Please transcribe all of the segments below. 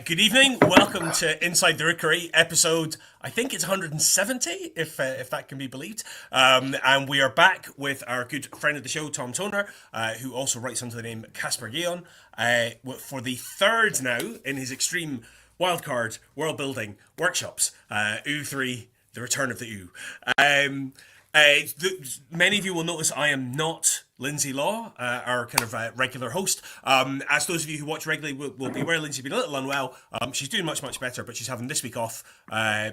Good evening. Welcome to Inside the Rookery, episode, I think it's 170, if that can be believed. And we are back with our good friend of the show, Tom Toner, who also writes under the name Casper Geon, for the third now in his extreme wildcard world building workshops, Ewww, the return of the Ew. Many of you will notice I am not Lindsay Law, our kind of regular host. As those of you who watch regularly will be aware, Lindsay's been a little unwell. She's doing much, much better, but she's having this week off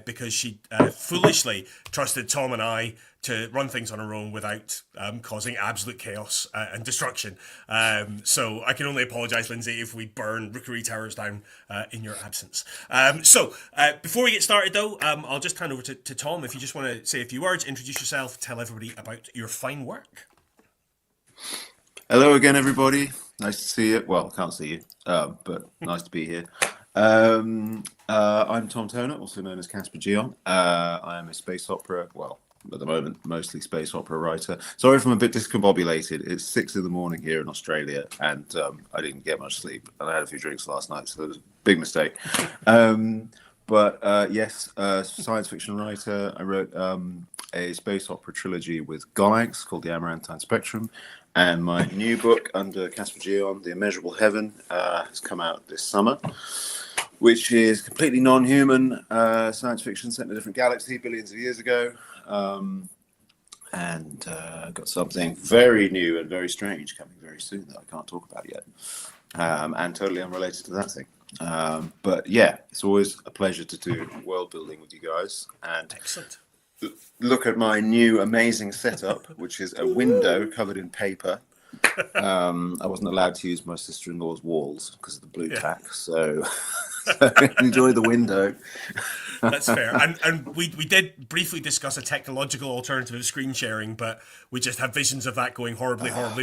because she foolishly trusted Tom and I to run things on her own without causing absolute chaos and destruction. So I can only apologise, Lindsay, if we burn Rookery Towers down in your absence. So before we get started, though, I'll just hand over to Tom. If you just want to say a few words, introduce yourself, tell everybody about your fine work. Hello again, everybody. Nice to see you. Well, I can't see you, but nice to be here. I'm Tom Toner, also known as Casper Geon. I am a space opera, well, at the moment, mostly space opera writer. Sorry if I'm a bit discombobulated. It's 6 a.m. here in Australia, and I didn't get much sleep. And I had a few drinks last night, so it was a big mistake. Yes, science fiction writer. I wrote a space opera trilogy with Galax called The Amarantine Spectrum. And my new book under Casper Geon, The Immeasurable Heaven, has come out this summer, which is completely non-human science fiction set in a different galaxy billions of years ago. Got something very new and very strange coming very soon that I can't talk about yet. And totally unrelated to that thing. But yeah, it's always a pleasure to do world building with you guys. And excellent. Look at my new amazing setup, which is a window covered in paper. I wasn't allowed to use my sister-in-law's walls because of the blue tack, so enjoy the window. That's fair. And we did briefly discuss a technological alternative of screen sharing, but we just have visions of that going horribly wrong.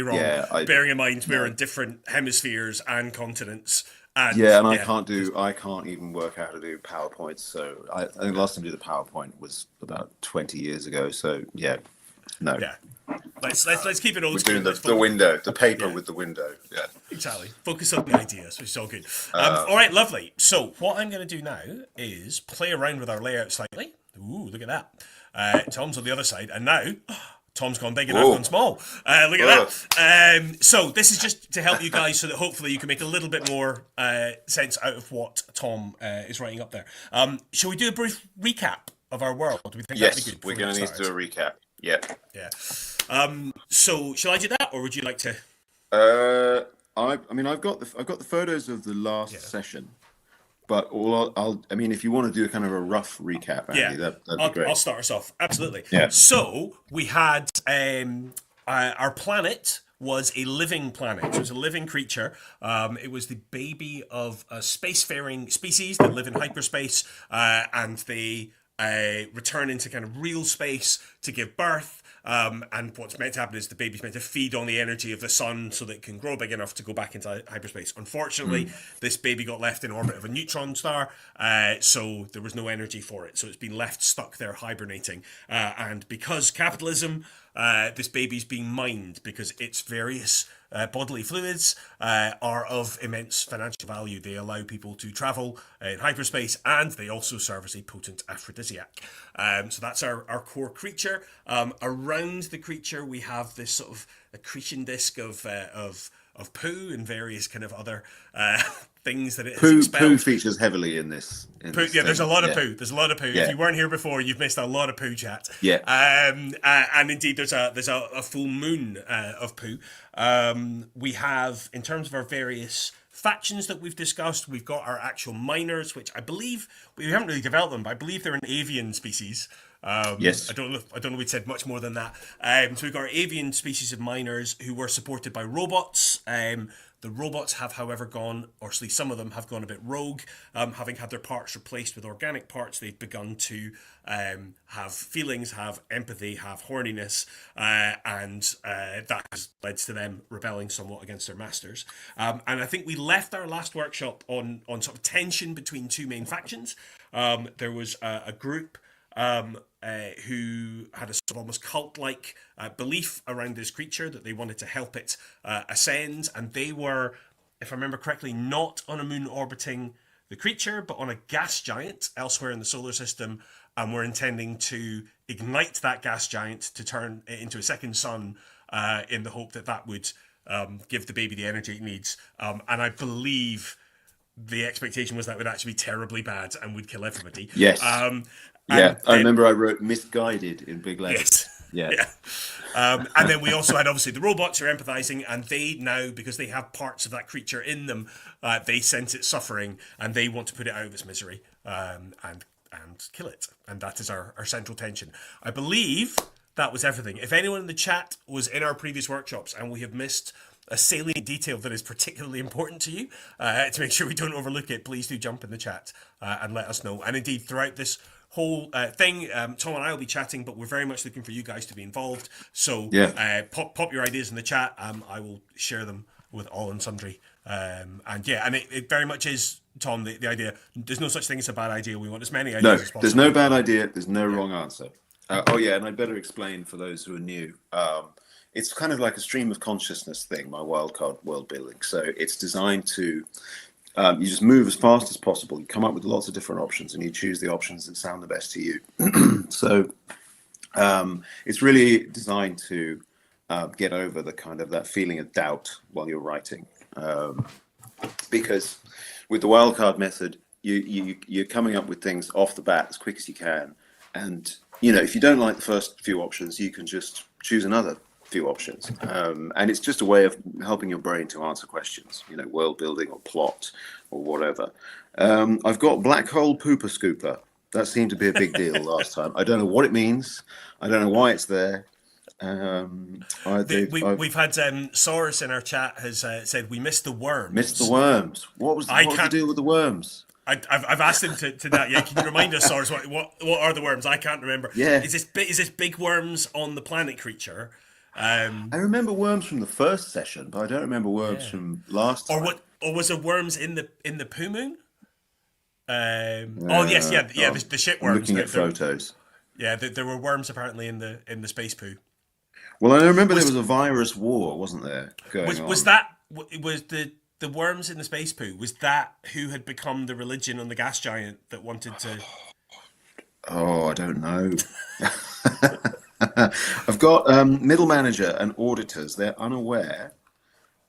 Bearing in mind we're in different hemispheres and continents. I can't even work out how to do PowerPoint. So I think the last time I did the PowerPoint was about 20 years ago. So no. Yeah. Let's keep it old. We're doing the window, the paper with the window. Yeah. Exactly. Focus on the ideas, which is all good. All right, lovely. So what I'm going to do now is play around with our layout slightly. Ooh, look at that. Tom's on the other side, and now Tom's gone big and I've gone small. Look at that. So this is just to help you guys so that hopefully you can make a little bit more sense out of what Tom is writing up there. Shall we do a brief recap of our world? Do we think that'd be good? We're going to need to do a recap. Yeah. Yeah. So shall I do that, or would you like to? I've got the photos of the last session. But if you want to do kind of a rough recap, Andy, that'd be great. I'll start us off. Absolutely. Yeah. So we had our planet was a living planet. So it was a living creature. It was the baby of a spacefaring species that live in hyperspace, and they return into kind of real space to give birth. And what's meant to happen is the baby's meant to feed on the energy of the sun so that it can grow big enough to go back into hyperspace. Unfortunately, this baby got left in orbit of a neutron star, so there was no energy for it. So it's been left stuck there hibernating. And because capitalism, this baby's being mined because its various bodily fluids are of immense financial value. They allow people to travel in hyperspace, and they also serve as a potent aphrodisiac. So that's our core creature. Around the creature, we have this sort of accretion disk of poo and various kind of other things that it has expelled. Poo features heavily in this. There's a lot of poo. There's a lot of poo. Yeah. If you weren't here before, you've missed a lot of poo chat. Yeah. And indeed, there's a full moon of poo. We have, in terms of our various factions that we've discussed, we've got our actual miners, which I believe we haven't really developed them, but I believe they're an avian species. Yes. I don't know if we said much more than that. So we've got our avian species of miners who were supported by robots. The robots have, however, gone, or at least some of them have gone a bit rogue. Having had their parts replaced with organic parts, they've begun to have feelings, have empathy, have horniness, and that has led to them rebelling somewhat against their masters. And I think we left our last workshop on sort of tension between two main factions. There was a group who had a sort of almost cult-like belief around this creature that they wanted to help it ascend, and they were, if I remember correctly, not on a moon orbiting the creature, but on a gas giant elsewhere in the solar system. And we're intending to ignite that gas giant to turn it into a second sun in the hope that that would give the baby the energy it needs. And I believe the expectation was that would actually be terribly bad and would kill everybody. Yes. I remember I wrote misguided in big letters. Yes. Yeah. And then we also had obviously the robots who are empathizing, and they now, because they have parts of that creature in them, they sense it suffering and they want to put it out of its misery and kill it. And that is our central tension. I believe that was everything. If anyone in the chat was in our previous workshops and we have missed a salient detail that is particularly important to you, to make sure we don't overlook it, please do jump in the chat and let us know. And indeed, throughout this whole thing, Tom and I will be chatting, but we're very much looking for you guys to be involved. So pop your ideas in the chat. I will share them with all and sundry. And it very much is, Tom, the idea. There's no such thing as a bad idea. We want as many ideas as possible. There's no bad idea. There's no wrong answer. And I'd better explain for those who are new. It's kind of like a stream of consciousness thing, my wildcard world building. So it's designed to, you just move as fast as possible. You come up with lots of different options and you choose the options that sound the best to you. So it's really designed to get over the kind of that feeling of doubt while you're writing. Because with the wildcard method, you're coming up with things off the bat as quick as you can. And, if you don't like the first few options, you can just choose another few options. And it's just a way of helping your brain to answer questions, world building or plot or whatever. I've got black hole pooper scooper. That seemed to be a big deal last time. I don't know what it means. I don't know why it's there. We've had Soros in our chat has said we missed the worms. Missed the worms. What was the deal with the worms? I've asked him to that. Yeah, can you remind us, Soros, what are the worms? I can't remember. Yeah, is this big worms on the planet creature? I remember worms from the first session, but I don't remember worms from last time. Or was there worms in the Poo Moon? The shit worms. I'm looking at photos. Yeah, there were worms apparently in the space poo. Well, I remember there was a virus war, wasn't there? Was the worms in the space poo? Was that who had become the religion on the gas giant that wanted to? Oh, I don't know. I've got middle manager and auditors. They're unaware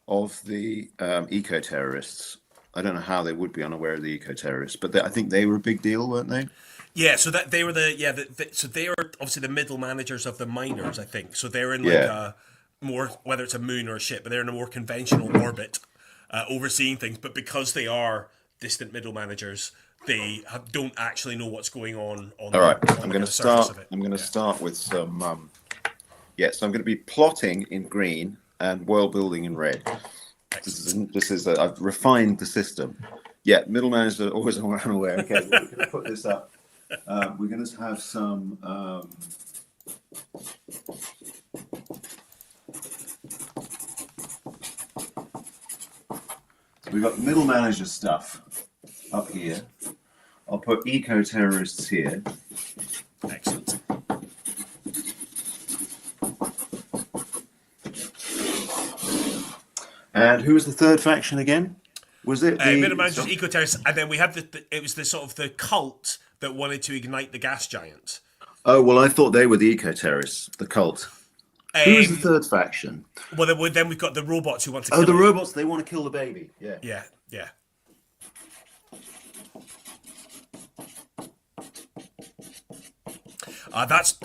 of the eco-terrorists. I don't know how they would be unaware of the eco-terrorists, but I think they were a big deal, weren't they? Yeah, so that they were so they were obviously the middle managers of the miners, I think. So they're in like a more, whether it's a moon or a ship, but they're in a more conventional orbit, overseeing things. But because they are distant middle managers, they don't actually know what's going on. All right, I'm going to start. I'm going to start with some. So I'm going to be plotting in green and world building in red. This is I've refined the system. Yeah, middle managers are always unaware. Okay, we're going to put this up. We're going to have some. We've got middle manager stuff up here. I'll put eco-terrorists here. Excellent. And who was the third faction again? Was it the middle managers, eco-terrorists, and then we had it was the sort of the cult that wanted to ignite the gas giant. Oh well, I thought they were the eco-terrorists, the cult. Who was the third faction? Well, then we've got the robots who want to. Oh, the robots! They want to kill the baby. Yeah. Yeah. Yeah. That's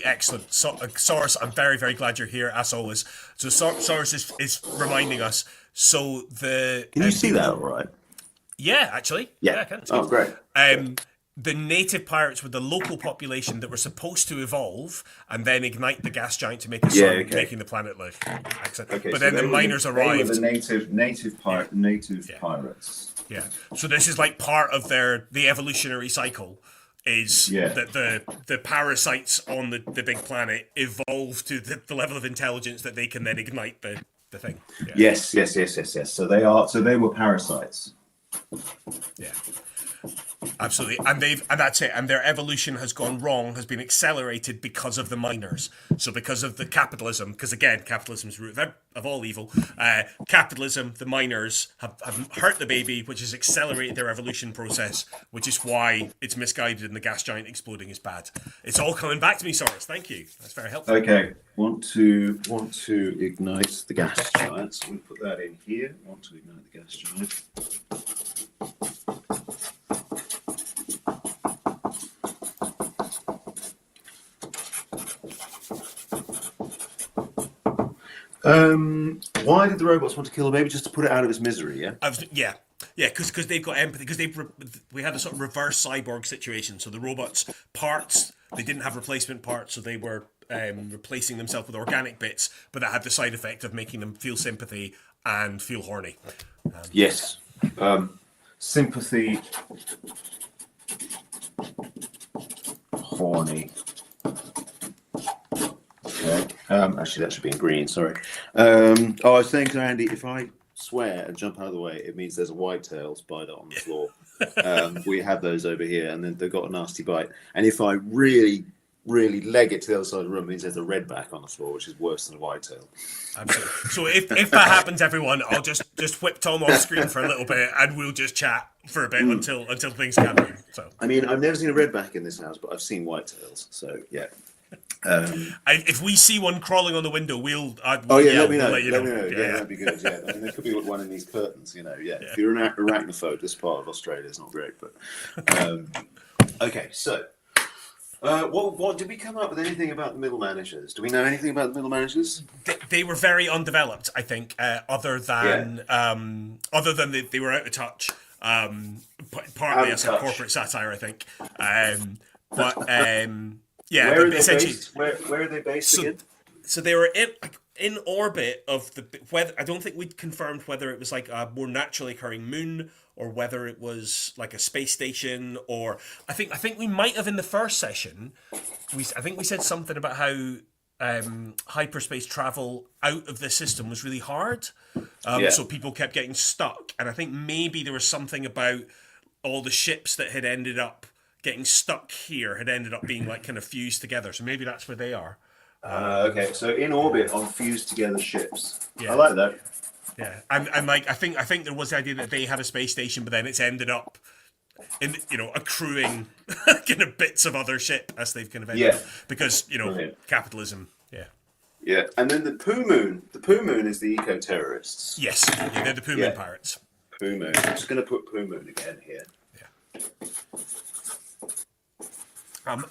excellent. Soros, I'm very, very glad you're here as always. So Soros is reminding us. So can you see that all right? Yeah, actually. Yeah, I can. Oh, great. The native pirates were the local population that were supposed to evolve and then ignite the gas giant to make a sun, making the planet live. Excellent. Okay, but then the miners arrived. They were the native pirates. Yeah. So this is like part of the evolutionary cycle. Is that the parasites on the big planet evolve to the level of intelligence that they can then ignite the thing. Yeah. Yes. So they were parasites. Yeah. Absolutely, and that's it. And their evolution has gone wrong, has been accelerated because of the miners. So because of the capitalism, because again, capitalism is the root of all evil. Capitalism, the miners have hurt the baby, which has accelerated their evolution process, which is why it's misguided and the gas giant exploding is bad. It's all coming back to me, Soros. Thank you. That's very helpful. Okay, want to ignite the gas giant. So I'm going to put that in here. Want to ignite the gas giant. Why did the robots want to kill the baby? Just to put it out of its misery, yeah? Yeah, because they've got empathy. Because we had a sort of reverse cyborg situation. So the robots' parts, they didn't have replacement parts, so they were replacing themselves with organic bits, but that had the side effect of making them feel sympathy and feel horny. Yes. Sympathy. Horny. Okay. Actually, that should be in green. Sorry. I was saying to Andy, if I swear and jump out of the way, it means there's a whitetail spider on the floor. We have those over here, and then they've got a nasty bite. And if I really leg it to the other side of the room, it means there's a redback on the floor, which is worse than a whitetail. Absolutely. So if that happens, everyone, I'll just whip Tom off screen for a little bit, and we'll just chat for a bit until things calm down. So I mean, I've never seen a redback in this house, but I've seen whitetails. So yeah. If we see one crawling on the window, let me know. Let me know. Yeah, that'd be good. Yeah, I mean, there could be one in these curtains. Yeah. If you're an arachnophobe, this part of Australia is not great. But okay, so what did we come up with anything about the middle managers? Do we know anything about the middle managers? They were very undeveloped, I think. Other than they were out of touch. Partly as a corporate satire, I think. Yeah, where are they based? Where are they based again? So they were in orbit of the whether. I don't think we'd confirmed whether it was like a more naturally occurring moon or whether it was like a space station. Or I think we might have in the first session. I think we said something about how hyperspace travel out of the system was really hard. So people kept getting stuck, and I think maybe there was something about all the ships that had ended up getting stuck here had ended up being like kind of fused together. So maybe that's where they are. Okay, so in orbit on fused together ships. Yeah. I like that. Yeah, and like I think there was the idea that they had a space station, but then it's ended up in accruing kind of bits of other ship as they've kind of ended up because capitalism. Yeah. Yeah, and then the Poo Moon. The Poo Moon is the eco-terrorists. Yes, they're the Poo Moon pirates. Poo Moon. I'm just going to put Poo Moon again here. Yeah.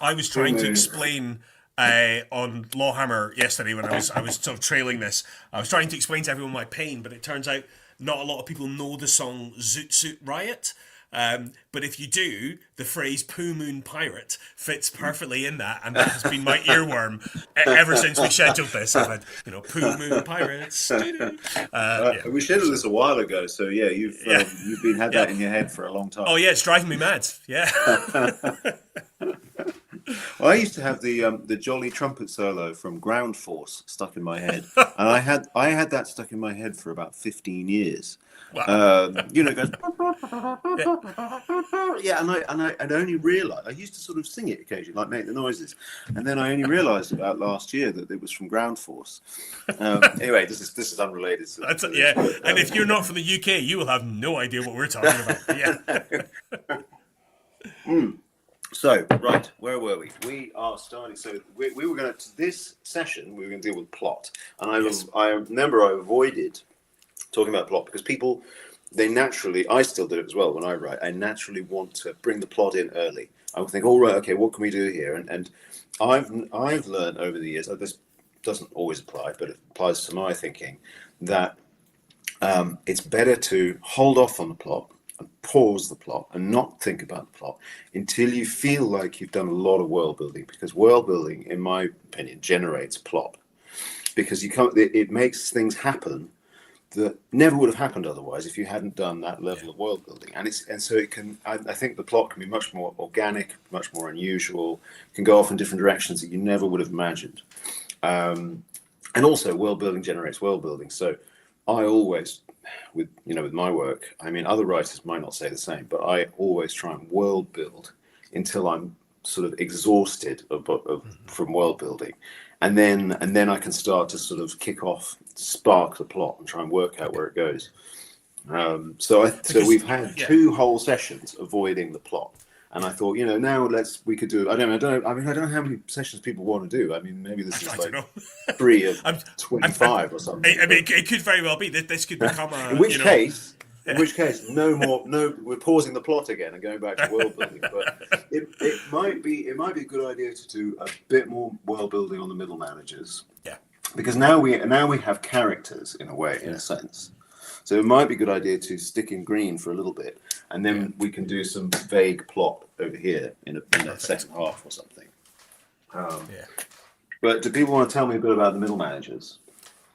I was trying to explain on Lawhammer yesterday when I was sort of trailing this. I was trying to explain to everyone my pain, but it turns out not a lot of people know the song Zoot Suit Riot. But if you do, the phrase Poo Moon Pirate fits perfectly in that, and that has been my earworm ever since we scheduled this. I've had, Poo Moon Pirates. We scheduled this a while ago, so you've had that in your head for a long time. Oh yeah, it's driving me mad. Yeah. Well, I used to have the jolly trumpet solo from Ground Force stuck in my head, and I had that stuck in my head for about 15 years. Wow. It goes, and I only realised I used to sort of sing it occasionally, like make the noises, and then I only realised about last year that it was from Ground Force. Anyway, this is unrelated. And if you're not from the UK, you will have no idea what we're talking about. Yeah. So, right, where were we? We are starting. So we were going to this session. We were going to deal with plot, and I remember I avoided talking about plot because people, they naturally, I still do it as well when I write. I naturally want to bring the plot in early. I would think, all right, okay, what can we do here? And I've learned over the years. This doesn't always apply, but it applies to my thinking that it's better to hold off on the plot and pause the plot and not think about the plot until you feel like you've done a lot of world building, because world building, in my opinion, generates plot, because it makes things happen that never would have happened otherwise if you hadn't done that level of world building. And so it can, I think the plot can be much more organic, much more unusual, can go off in different directions that you never would have imagined. And also world building generates world building. So I always, with my work, I mean, other writers might not say the same, but I always try and world build until I'm sort of exhausted from world building, and then I can start to sort of spark the plot and try and work out where it goes. So we've had 2 whole sessions avoiding the plot. And I thought, now we could do. I don't know how many sessions people want to do. I mean, maybe this is like 3 of 25 or something. I mean, it could very well be that this could become a. In which case, no more. No, we're pausing the plot again and going back to world building. But it might be a good idea to do a bit more world building on the middle managers. Yeah. Because now we have characters in a sense. So it might be a good idea to stick in green for a little bit, and then we can do some vague plot over here in a second half or something. But do people want to tell me a bit about the middle managers?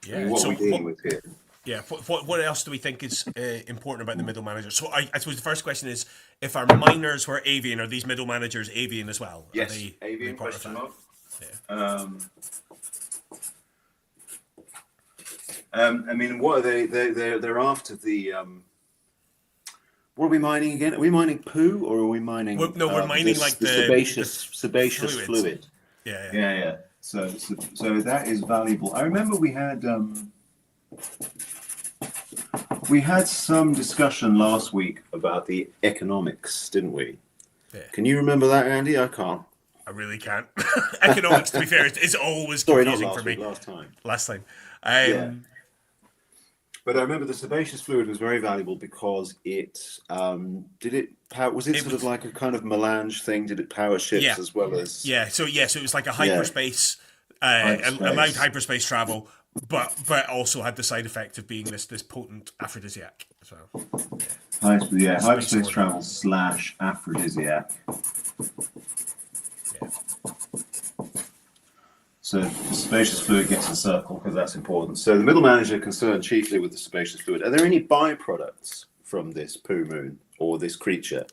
Yeah. I mean, what are we dealing with here? Yeah. What else do we think is important about the middle managers? So I suppose the first question is, if our miners were avian, are these middle managers avian as well? Yes, avian question mark. Yeah. I mean, what are they? They're after the. What are we mining again? Are we mining poo or are we mining? We're mining the sebaceous fluid. Yeah. So that is valuable. I remember we had some discussion last week about the economics, didn't we? Yeah. Can you remember that, Andy? I can't. I really can't. Economics, to be fair, is always confusing for me. Last time. Yeah. But I remember the sebaceous fluid was very valuable because it was sort of like a kind of melange thing? Did it power ships as well as? Yeah. So it was like a hyperspace, allowed hyperspace travel, but also had the side effect of being this potent aphrodisiac as well. Hyperspace travel / aphrodisiac. Yeah. So the sebaceous fluid gets a circle because that's important. So the middle manager concerned chiefly with the sebaceous fluid. Are there any byproducts from this poo moon or this creature?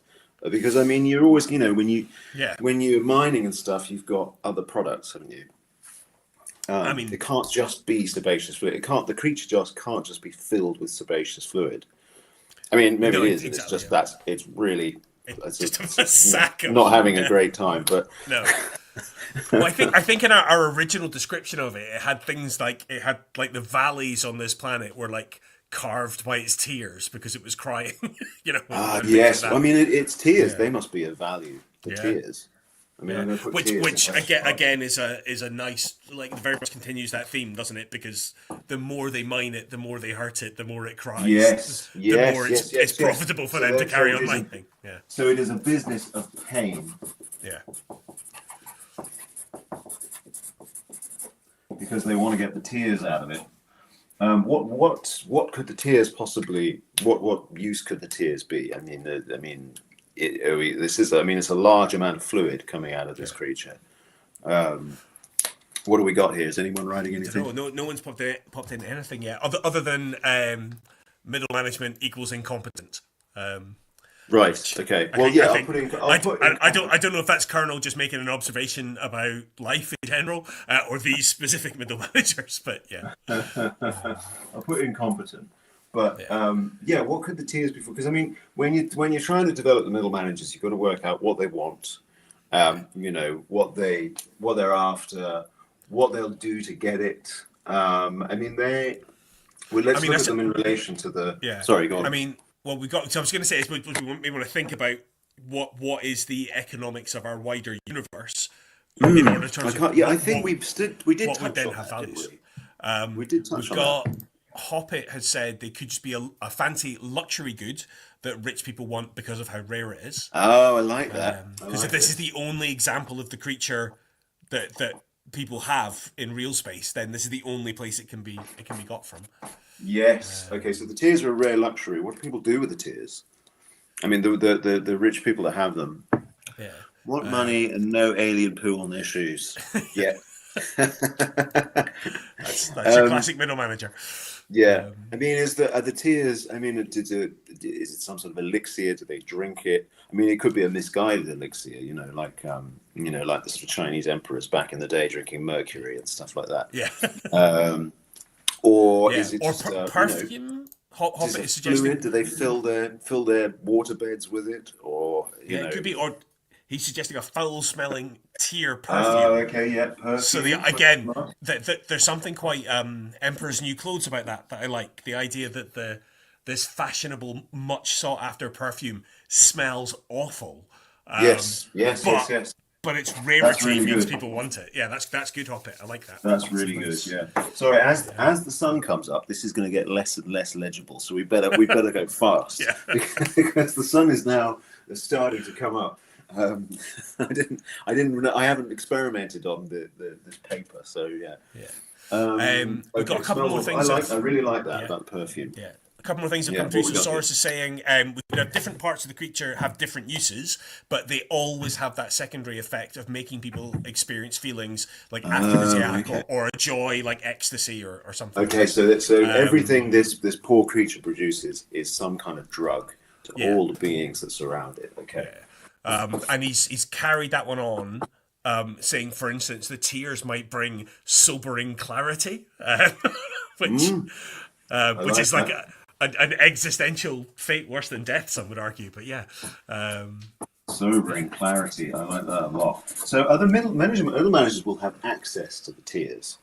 Because I mean, you're always, when you're mining and stuff, you've got other products, haven't you? I mean, it can't just be sebaceous fluid. The creature just can't just be filled with sebaceous fluid. I mean, maybe it is. Exactly, it's just it's really just a sack of not having a great time, but no. Well, I think in our original description of it, it had things like the valleys on this planet were like carved by its tears because it was crying. Yes. Like I mean, its tears. Yeah. They must be of value. The tears. I mean, I'm gonna put which again is a nice, like, very much continues that theme, doesn't it? Because the more they mine it, the more they hurt it, the more it cries. The more it's profitable for them to carry on mining. Yeah. So it is a business of pain. Yeah. Because they want to get the tears out of it. What could the tears possibly? What use could the tears be? I mean, it's a large amount of fluid coming out of this creature. What do we got here? Is anyone writing anything? No one's popped in anything yet, other than middle management equals incompetent. Right. Okay. Well, I don't know if that's Colonel just making an observation about life in general, or these specific middle managers. But yeah, I'll put incompetent. But what could the tiers be for? Because I mean, when you're trying to develop the middle managers, you've got to work out what they want, what they're after, what they'll do to get it. Let's look at them in relation to the. Yeah. Sorry, go on. I mean. Well, we was going to say is we want to think about what is the economics of our wider universe in order to. I think we did what touch would then on have that, values. We did touch on that. Hoppit has said they could just be a fancy luxury good that rich people want because of how rare it is. Oh, I like that. Because if this is the only example of the creature that people have in real space, then this is the only place it can be got from. Yes. Okay. So the tears are a rare luxury. What do people do with the tears? I mean, the rich people that have them. Yeah. Want money and no alien poo on their shoes. Yeah. That's a classic middle manager. Yeah. I mean, are the tears? I mean, is it some sort of elixir? Do they drink it? I mean, it could be a misguided elixir. Like the Chinese emperors back in the day drinking mercury and stuff like that. Yeah. or Yeah, is it or just perfume. is Hobbit it is suggesting. fluid? Do they fill their water beds with it, or Yeah, it could be. Or he's suggesting a foul-smelling tear Oh, perfume. okay, yeah, So perfume. again, there's something quite Emperor's New Clothes about that I like. The idea that this fashionable, much sought after perfume smells awful, Yes, yes, yes, but yes. but its That's rarity really means good. people want it. Yeah, that's good, Hobbit. I like that. That's That's a really good. nice. Yeah. Sorry, as the sun comes up, this is going to get less and less legible. So we better go fast Yeah. because the sun is now starting to come up. Um, I haven't experimented on this paper. So yeah. Yeah. We've got Okay, a couple more smells. things. I really like that Yeah. about perfume. Yeah. A couple more things have Yeah, come through. what we So got Soros is saying we could have different parts of the creature have different uses, but they always have that secondary effect of making people experience feelings like aphrodisiac Okay. or a joy like ecstasy or something. Okay, so everything this poor creature produces is some kind of drug to Yeah. all the beings that surround it. Okay. And he's carried that one on, saying, for instance, the tears might bring sobering clarity, which which like is like that. an existential fate worse than death, some would argue. But yeah, Sobering clarity. I like that a lot. So other middle managers will have access to the tears.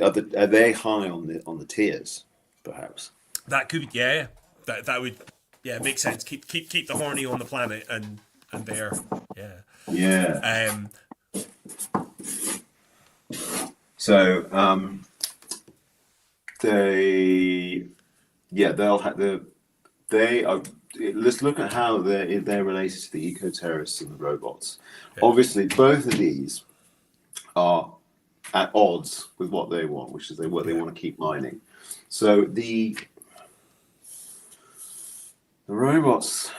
Are they high on the tears, perhaps? that could be, yeah, that would, yeah, make sense. Keep the horny on the planet and there, yeah. Yeah. Um, So they'll have they are. Let's look at how they're related to the eco-terrorists and the robots. Yeah. Obviously, both of these are at odds with what they want, which is what they want to keep mining. So the robots,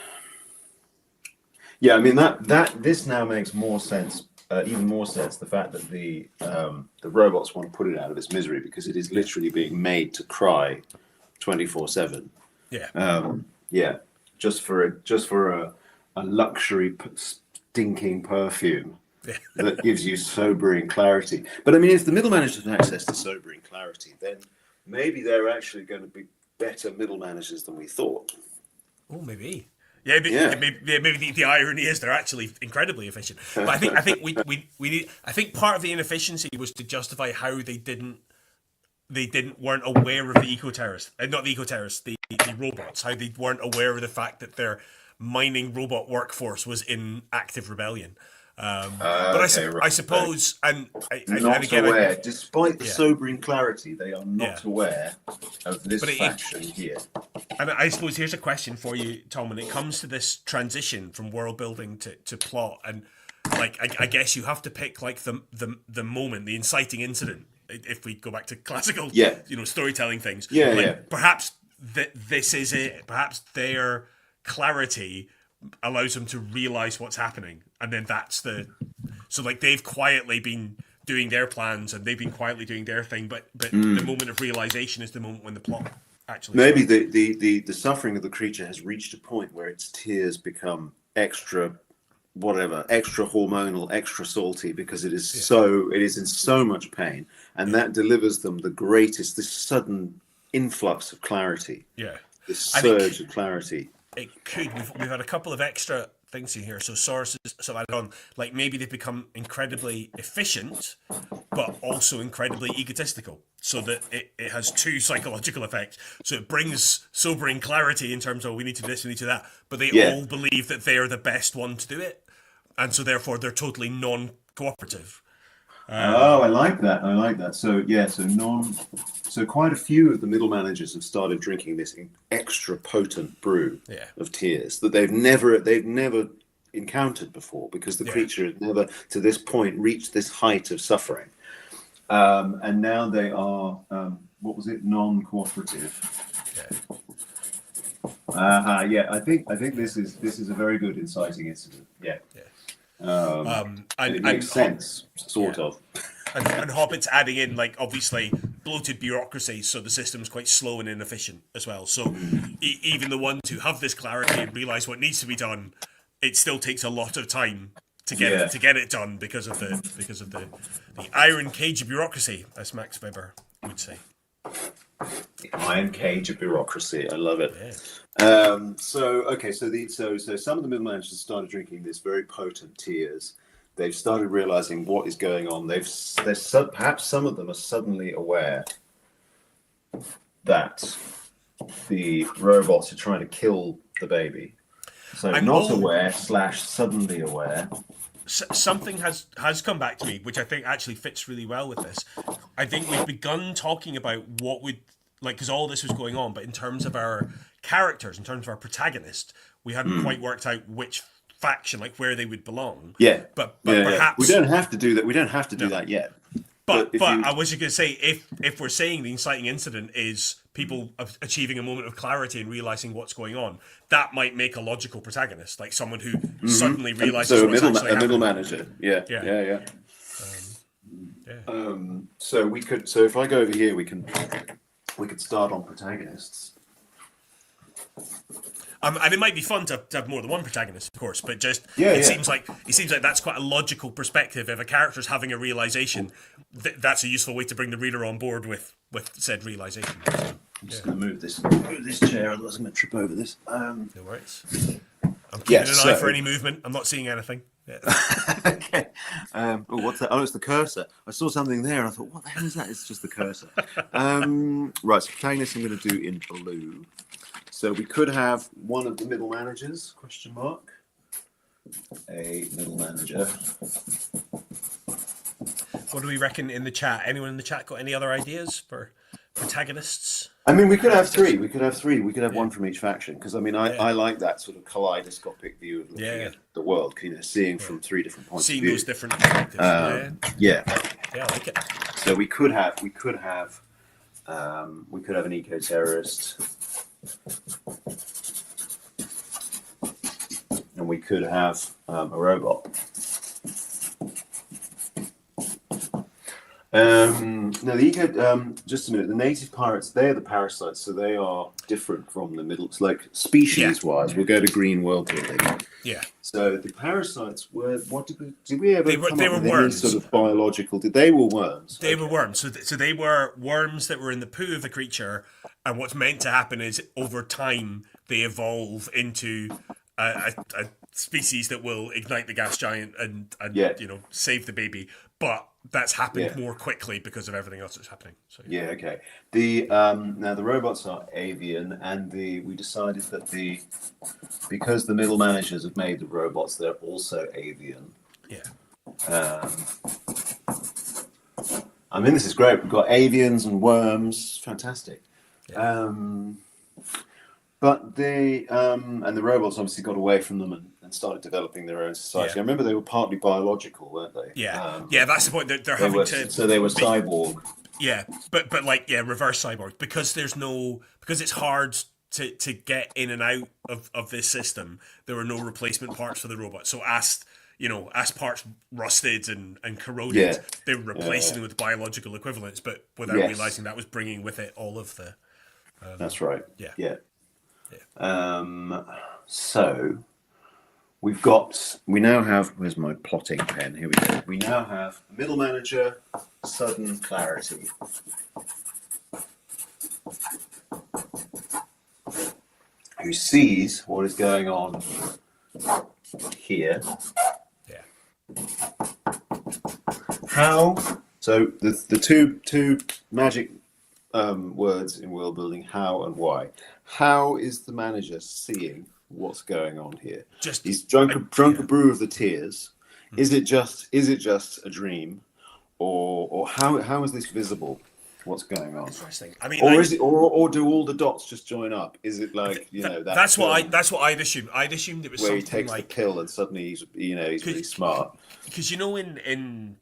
yeah, I mean that this now makes more sense, even more sense. The fact that the robots want to put it out of its misery because it is literally being made to cry 24/7. yeah. Yeah, just for a luxury stinking perfume that gives you sobering clarity. But I mean, if the middle managers have access to sobering clarity, then maybe they're actually going to be better middle managers than we thought. Oh, maybe. Yeah, maybe the irony is they're actually incredibly efficient. But I think we need. I think part of the inefficiency was to justify how weren't aware of the eco-terrorists, not the eco-terrorists, the robots. How they weren't aware of the fact that their mining robot workforce was in active rebellion. But I suppose, and again, aware, despite the sobering clarity, they are not aware of this faction here. And I suppose here's a question for you, Tom, when it comes to this transition from world building to plot, and like I guess you have to pick like the moment, the inciting incident. If we go back to classical, storytelling things, perhaps this is it. Perhaps their clarity allows them to realize what's happening, and then so like they've quietly been doing their plans and they've been quietly doing their thing, but the moment of realization is the moment when the plot actually maybe the suffering of the creature has reached a point where its tears become extra hormonal, extra salty, because it is in so much pain, and that delivers them this sudden influx of clarity, this surge of clarity. It could. We've had a couple of extra things in here. So sources, so add on, like maybe they've become incredibly efficient, but also incredibly egotistical. So that it has two psychological effects. So it brings sobering clarity in terms of we need to do this, we need to do that, but they all believe that they are the best one to do it, and so therefore they're totally non-cooperative. I like that. So quite a few of the middle managers have started drinking this extra potent brew of tears that they've never encountered before, because the creature has never to this point reached this height of suffering, and now they are non-cooperative. I think this is a very good inciting incident. It makes sense, sort of. And Hobbit's adding in, like, obviously bloated bureaucracy, so the system's quite slow and inefficient as well. So even the ones who have this clarity and realise what needs to be done, it still takes a lot of time to get it done because of the iron cage of bureaucracy, as Max Weber would say. iron cage of bureaucracy. I love it. So some of the middle managers started drinking this very potent tears. They've started realizing what is going on. Perhaps some of them are suddenly aware that the robots are trying to kill the baby. So not aware / suddenly aware. Something has come back to me, which I think actually fits really well with this. I think we've begun talking about what would, like, because all this was going on, but in terms of our characters, in terms of our protagonist, we hadn't quite worked out which faction, like where they would belong. But perhaps we don't have to do that. We don't have to do that yet. But I was just going to say, if we're saying the inciting incident is people achieving a moment of clarity and realizing what's going on, that might make a logical protagonist, like someone who suddenly realizes what's actually happening. A middle manager. Yeah. So we could. So if I go over here, we could start on protagonists. And it might be fun to have more than one protagonist, of course, but just it seems like that's quite a logical perspective. If a character's having a realization, that's a useful way to bring the reader on board with said realization. I'm just going to move this chair, otherwise I'm going to trip over this. No worries. I'm keeping an eye for any movement. I'm not seeing anything. Yeah. Okay. What's that? Oh, it's the cursor. I saw something there and I thought, what the hell is that? It's just the cursor. Right, so protagonist I'm going to do in blue. So we could have one of the middle managers, question mark. A middle manager. What do we reckon in the chat? Anyone in the chat got any other ideas for protagonists? I mean, we could have three. We could have one from each faction. Because, I mean, I like that sort of kaleidoscopic view of looking at the world, seeing from three different points of view. Seeing those different perspectives. Yeah, I like it. So we could have an eco-terrorist. And we could have a robot. Now, just a minute. The native pirates, they are the parasites, so they are different from the middle. It's like species-wise, we'll go to green world building. Yeah. So the parasites were. What did we ever? They were worms. Any sort of biological. They were worms. They were worms. So they were worms that were in the poo of the creature, and what's meant to happen is over time they evolve into a species that will ignite the gas giant and save the baby. But that's happened more quickly because of everything else that's happening. So okay. Now the robots are avian, and we decided that because the middle managers have made the robots, they're also avian. Yeah. I mean, this is great. We've got avians and worms. Fantastic. Yeah. But the robots obviously got away from them and started developing their own society. Yeah. I remember they were partly biological, weren't they? Yeah, that's the point. They're having to. So they were cyborg. Yeah, but reverse cyborg because it's hard to get in and out of this system. There were no replacement parts for the robot. So as parts rusted and corroded, they were replacing them with biological equivalents, but without realizing that was bringing with it all of the. That's right. Yeah. So we now have, where's my plotting pen? Here we go. We now have middle manager, sudden clarity. Who sees what is going on here. Yeah. How? So the two magic words in world building, how and why. How is the manager seeing what's going on here? He's drunk a brew of the tears. Is it just a dream, or how is this visible? What's going on? Interesting. I mean, or do all the dots just join up? Is it like that's what I'd assumed. I'd assumed it was where something he takes like the pill and suddenly he's really smart. Because in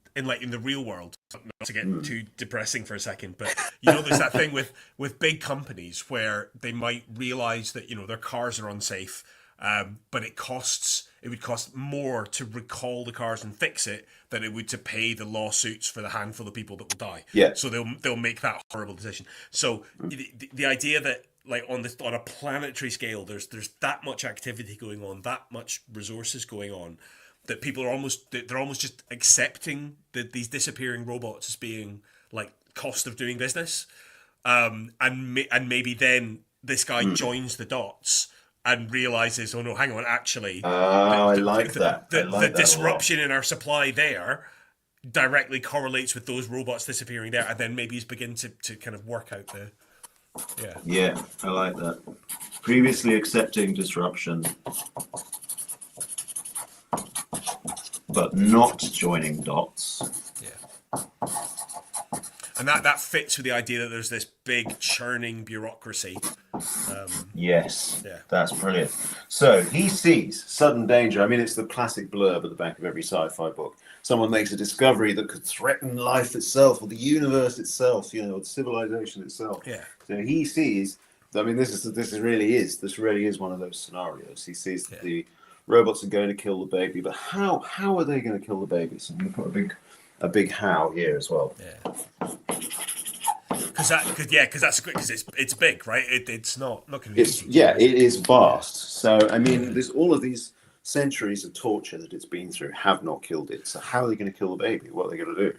the real world, not to get too depressing for a second, but there's that thing with big companies where they might realize that their cars are unsafe, but it would cost more to recall the cars and fix it than it would to pay the lawsuits for the handful of people that will die. Yeah. So they'll make that horrible decision. So the idea that like on a planetary scale, there's that much activity going on, that much resources going on, that people are almost just accepting these disappearing robots as being like cost of doing business. and maybe then this guy joins the dots and realizes, oh no, hang on, actually, I like that. I the like that a lot. disruption in our supply there directly correlates with those robots disappearing there, and then maybe he's begin to kind of work out the yeah. Yeah, I like that. Previously accepting disruption, but not joining dots. Yeah. And that fits with the idea that there's this big churning bureaucracy. Yes, Yeah. that's brilliant. So he sees sudden danger. I mean, it's the classic blurb at the back of every sci-fi book. Someone makes a discovery that could threaten life itself, or the universe itself, or civilization itself. Yeah. So he sees. I mean, this really is one of those scenarios. He sees that the robots are going to kill the baby, but how are they going to kill the baby? So I'm going to put a big how here as well. Yeah. Because it's big, right? It's not going to be. It is vast. So I mean, there's all of these centuries of torture that it's been through have not killed it. So how are they going to kill the baby? What are they going to do?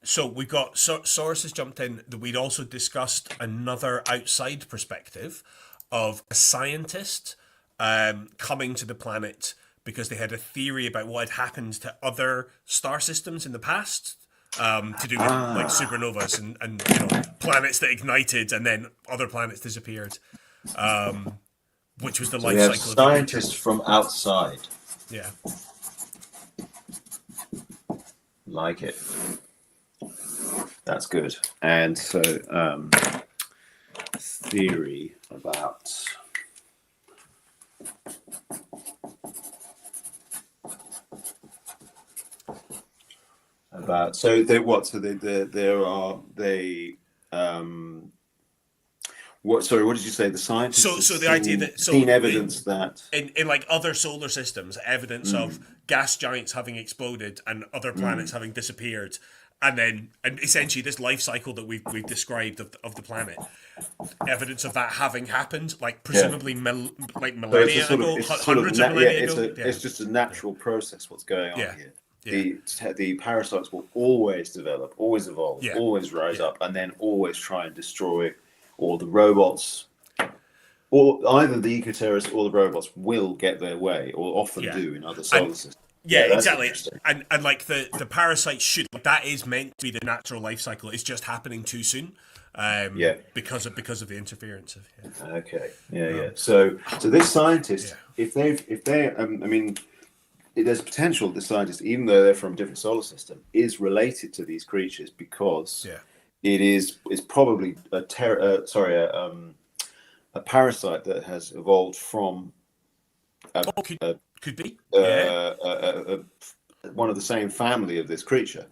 So we've got Soros has jumped in that we'd also discussed another outside perspective of a scientist coming to the planet because they had a theory about what had happened to other star systems in the past. To do with like supernovas and planets that ignited and then other planets disappeared, which was the life we have cycle of scientists from outside. Yeah. Like it. That's good. And so theory about so they what so they there are they what sorry what did you say the scientists so the idea that seen evidence that in like other solar systems evidence of gas giants having exploded and other planets having disappeared and essentially this life cycle that we've described of the planet, evidence of that having happened, like presumably millennia ago, hundreds of millennia ago. It's just a natural process what's going on here. Yeah. The parasites will always develop, always evolve, always rise up, and then always try and destroy all the robots. Or either the eco-terrorists or the robots will get their way, or often do in other solar systems. Yeah, exactly. And like the parasites should, like, that is meant to be the natural life cycle. It's just happening too soon. Because of the interference of. Yeah. Okay. Yeah. So this scientist, if they, I mean, there's potential this scientist, even though they're from a different solar system, is related to these creatures because it's probably a parasite that has evolved from could be one of the same family of this creature.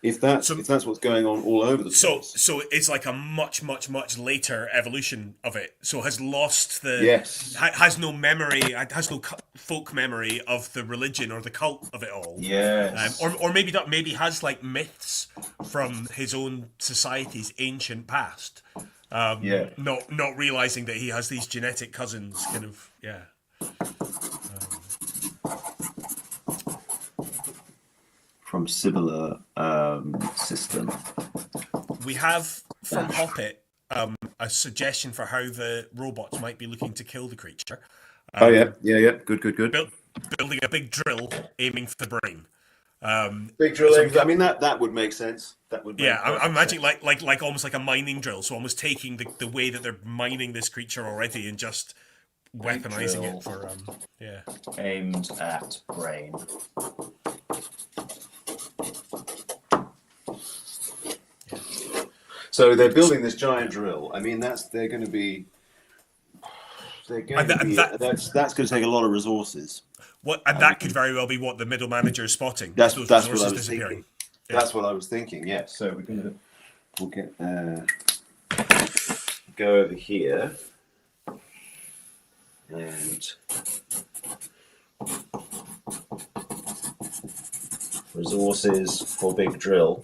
If that's what's going on all over the place. So it's like a much later evolution of it. So has lost the has no memory, has no folk memory of the religion or the cult of it all. Yes. Or maybe not. Maybe has like myths from his own society's ancient past. Not realizing that he has these genetic cousins. Kind of from similar system. We have from Hoppet a suggestion for how the robots might be looking to kill the creature. Good. Building a big drill, aiming for the brain. Big drill. I mean that would make sense. That would. I'm imagining like almost like a mining drill. So almost taking the way that they're mining this creature already and just weaponizing it for aimed at brain. So they're building this giant drill. I mean, that's going to take a lot of resources. That could very well be what the middle manager is spotting. That's what I was thinking. That's what I was thinking. Yeah. So we'll go over here and resources for big drill.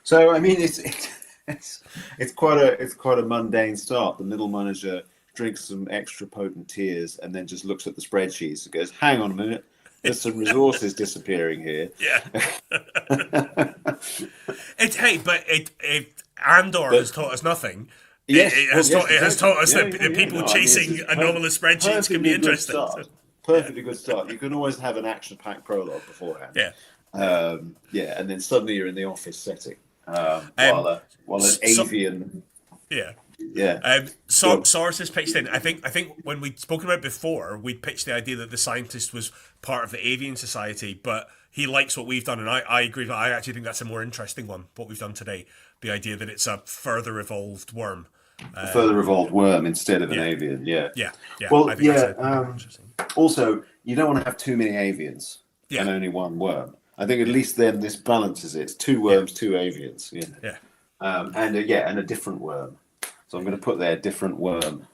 So I mean, it's quite a mundane start. The middle manager drinks some extra potent tears and then just looks at the spreadsheets and goes, "Hang on a minute, there's some resources disappearing here. Yeah. Andor has taught us nothing. Yes, It has taught us that Yeah. people No, I mean, chasing anomalous spreadsheets can be interesting. Perfectly good start. You can always have an action-packed prologue beforehand. Yeah. And then suddenly you're in the office setting while an avian. Yeah. Yeah. Soros has pitched in. I think when we'd spoken about it before, we'd pitched the idea that the scientist was part of the avian society, but he likes what we've done, and I agree. I actually think that's a more interesting one, what we've done today. The idea that it's a further evolved worm. A further evolved worm instead of an avian. Yeah. Yeah. Well, I think that's interesting. Also, you don't want to have too many avians and only one worm. I think at least then this balances it. It's 2 worms, 2 avians. Yeah. And a different worm. So I'm going to put there different worm.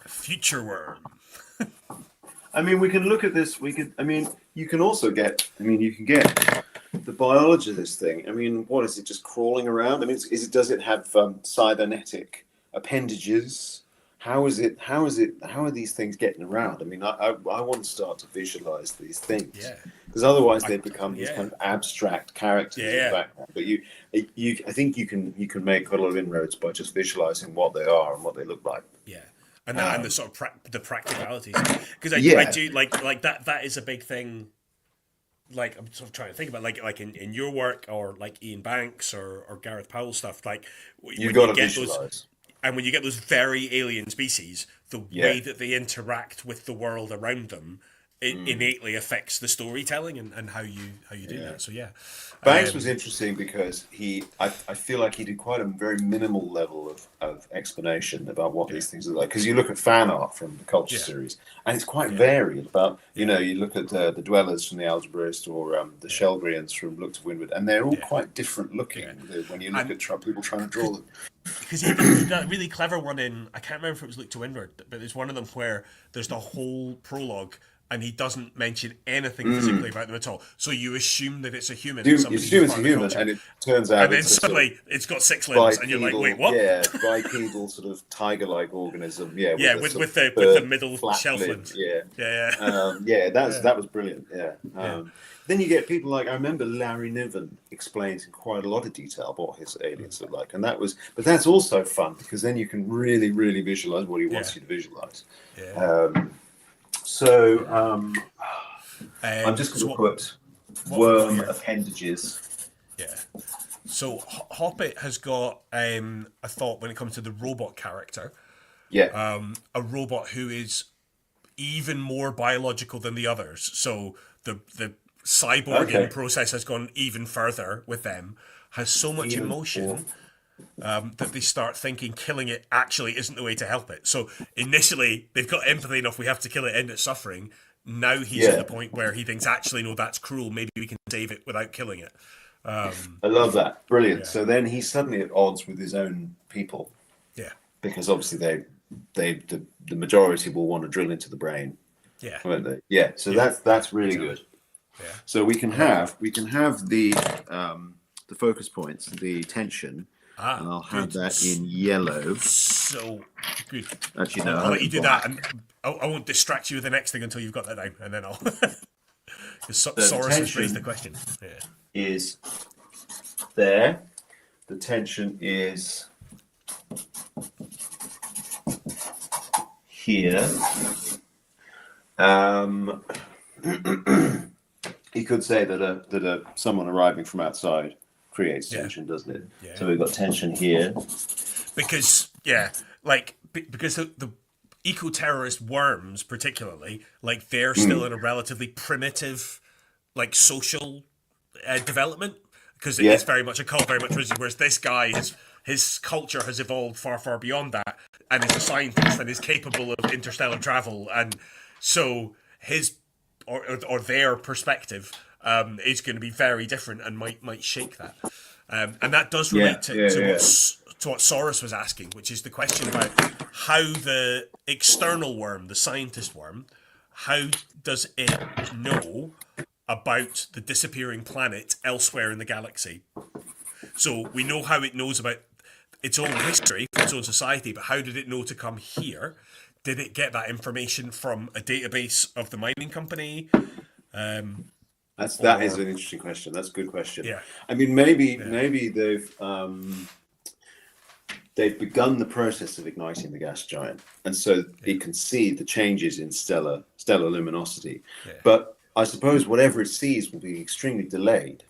Future worm. I mean, we can look at this. You can also get. You can get the biology of this thing. I mean, what is it? Just crawling around? I mean, does it have cybernetic appendages? How is it? How are these things getting around? I mean, I want to start to visualize these things. Yeah. Because otherwise they become these kind of abstract characters in the background. But I think you can make quite a lot of inroads by just visualizing what they are and what they look like. Yeah. And the sort of the practicalities, because I do like that. That is a big thing. Like I'm sort of trying to think about, like in your work, or like Ian Banks or Gareth Powell stuff. Like you've got to visualize. And when you get those very alien species, the way that they interact with the world around them, it innately affects the storytelling and how you do that. So Banks was interesting because I feel like he did quite a very minimal level of explanation about what these things are like. Because you look at fan art from the Culture series, and it's quite varied. About you look at the Dwellers from the Algebraist, or the Shelgrians from Look to Windward, and they're all quite different looking when you look at people trying to draw them. Because he did that really clever one in, I can't remember if it was Look to Windward, but there's one of them where there's the whole prologue and he doesn't mention anything physically about them at all. So you assume that it's a human. You assume it's a human, and it turns out. And then suddenly it's got 6 limbs, and you're like, wait, what? Yeah, bipedal sort of tiger-like organism. Yeah, with the middle shelf limbs. That was brilliant. Then you get people like, I remember Larry Niven explains in quite a lot of detail what his aliens look like, and that's also fun because then you can really, really visualize what he wants you to visualize. I'm just going to put worm appendages. Yeah. So Hoppet has got a thought when it comes to the robot character. Yeah. A robot who is even more biological than the others. So the cyborging process has gone even further with them. Has so much emotion that they start thinking killing it actually isn't the way to help it. So initially they've got empathy enough, we have to kill it, end its suffering. Now he's at the point where he thinks, actually, no, that's cruel. Maybe we can save it without killing it. I love that. Brilliant. So then he's suddenly at odds with his own people. Yeah. Because obviously the majority will want to drill into the brain. Yeah. Won't they? Yeah. So that's really good. Yeah. So we can have the focus points, the tension. And I'll have that in yellow. So good. Actually, no. I'll let you do that, and I won't distract you with the next thing until you've got that down, and then I'll. Soros has raised the question. Yeah. Is there? The tension is here. He could say that someone arriving from outside creates tension, doesn't it? Yeah. So we've got tension here. Because the eco-terrorist worms, particularly, like they're still in a relatively primitive, like social development, because it's very much a cult, very much rigid. Whereas this guy, his culture has evolved far, far beyond that, and is a scientist and is capable of interstellar travel, and so his or their perspective is going to be very different and might shake that. And that does relate to what Soros was asking, which is the question about how the external worm, the scientist worm, how does it know about the disappearing planet elsewhere in the galaxy? So we know how it knows about its own history, its own society, but how did it know to come here? did it get that information from a database of the mining company? That is an interesting question. That's a good question. Yeah. I mean, maybe they've begun the process of igniting the gas giant, and so it can see the changes in stellar luminosity. Yeah. But I suppose whatever it sees will be extremely delayed,